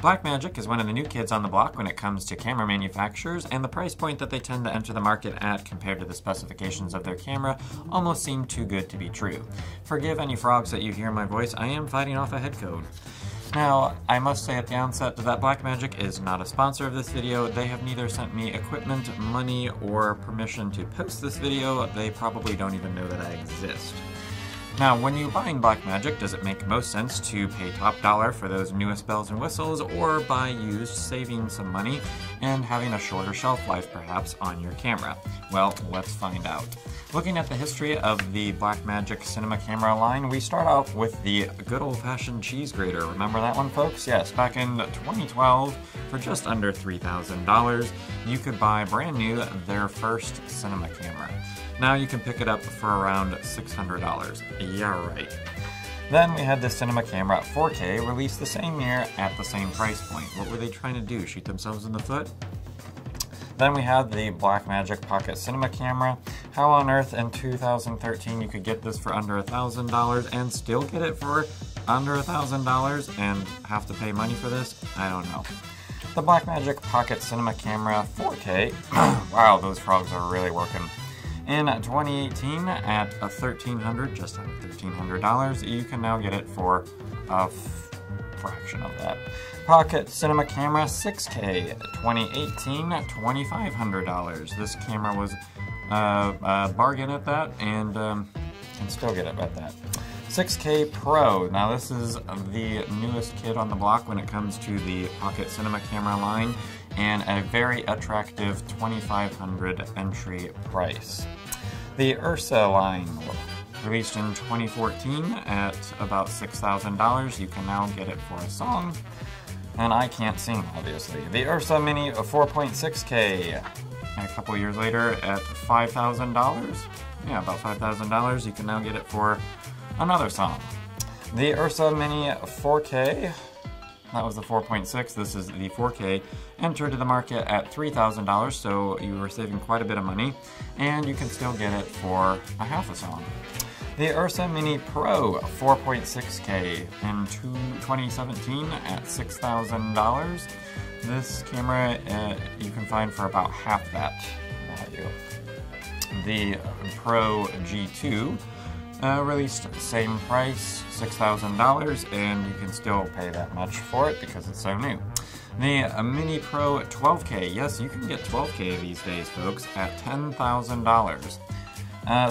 Blackmagic is one of the new kids on the block when it comes to camera manufacturers, and the price point that they tend to enter the market at compared to the specifications of their camera almost seem too good to be true. Forgive any frogs that you hear in my voice, I am fighting off a head cold. Now, I must say at the onset that Blackmagic is not a sponsor of this video. They have neither sent me equipment, money, or permission to post this video. They probably don't even know that I exist. Now, when you're buying Blackmagic, does it make most sense to pay top dollar for those newest bells and whistles, or buy used, saving some money, and having a shorter shelf life perhaps on your camera? Well, let's find out. Looking at the history of the Blackmagic cinema camera line, we start off with the good old-fashioned cheese grater. Remember that one, folks? Yes, back in 2012, for just under $3,000, you could buy brand new their first cinema camera. Now you can pick it up for around $600. Yeah, right. Then we had the cinema camera 4K, released the same year at the same price point. What were they trying to do, shoot themselves in the foot? Then we had the Blackmagic Pocket Cinema Camera. How on earth in 2013 you could get this for under $1,000 and still get it for under $1,000 and have to pay money for this? I don't know. The Blackmagic Pocket Cinema Camera 4K, wow, those frogs are really working. In 2018 at $1,300, just under $1,300, you can now get it for a fraction of that. Pocket Cinema Camera 6K, 2018, $2,500. This camera was a bargain at that, and can still get it at that. 6K Pro. Now this is the newest kid on the block when it comes to the Pocket Cinema Camera line, and a very attractive $2,500 entry price. The Ursa line, released in 2014 at about $6,000. You can now get it for a song, and I can't sing, obviously. The Ursa Mini 4.6K, a couple years later at $5,000. Yeah, about $5,000. You can now get it for another song. The Ursa Mini 4K, that was the 4.6, this is the 4K, entered the market at $3,000, so you were saving quite a bit of money, and you can still get it for a half a song. The Ursa Mini Pro 4.6K in 2017 at $6,000. This camera you can find for about half that value. The Pro G2 released same price, $6,000, and you can still pay that much for it because it's so new. The Mini Pro 12K, yes, you can get 12K these days, folks, at $10,000.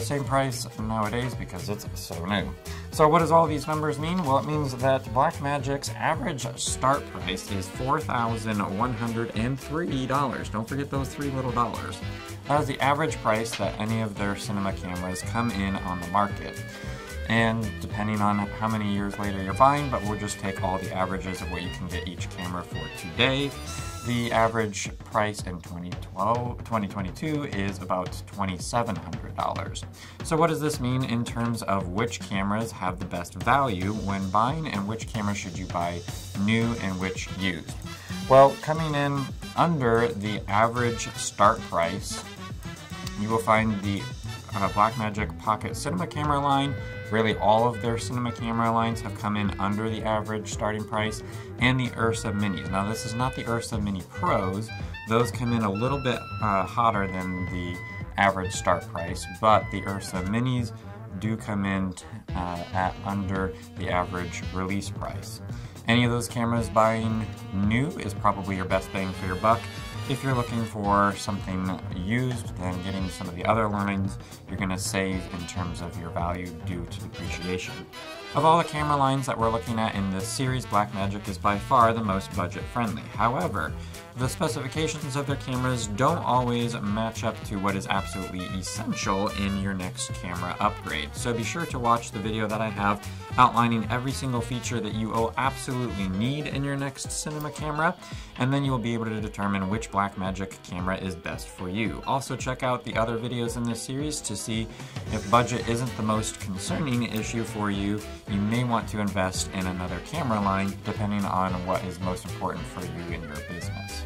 Same price nowadays because it's so new. So what does all these numbers mean? Well, it means that Blackmagic's average start price is $4,103. Don't forget those three little dollars. That is the average price that any of their cinema cameras come in on the market. And depending on how many years later you're buying, but we'll just take all the averages of what you can get each camera for today. The average price in 2022 is about $2,700. So what does this mean in terms of which cameras have the best value when buying, and which camera should you buy new and which used? Well, coming in under the average start price, you will find the Blackmagic Pocket Cinema Camera line. Really, all of their cinema camera lines have come in under the average starting price, and the Ursa Minis. Now, this is not the Ursa Mini Pros. Those come in a little bit hotter than the average start price, but the Ursa Minis do come in at under the average release price. Any of those cameras buying new is probably your best bang for your buck. If you're looking for something used, then getting some of the other lines, you're going to save in terms of your value due to depreciation. Of all the camera lines that we're looking at in this series, Blackmagic is by far the most budget-friendly. However, the specifications of their cameras don't always match up to what is absolutely essential in your next camera upgrade. So be sure to watch the video that I have outlining every single feature that you will absolutely need in your next cinema camera, and then you will be able to determine which Blackmagic camera is best for you. Also check out the other videos in this series to see if budget isn't the most concerning issue for you. You may want to invest in another camera line depending on what is most important for you in your business.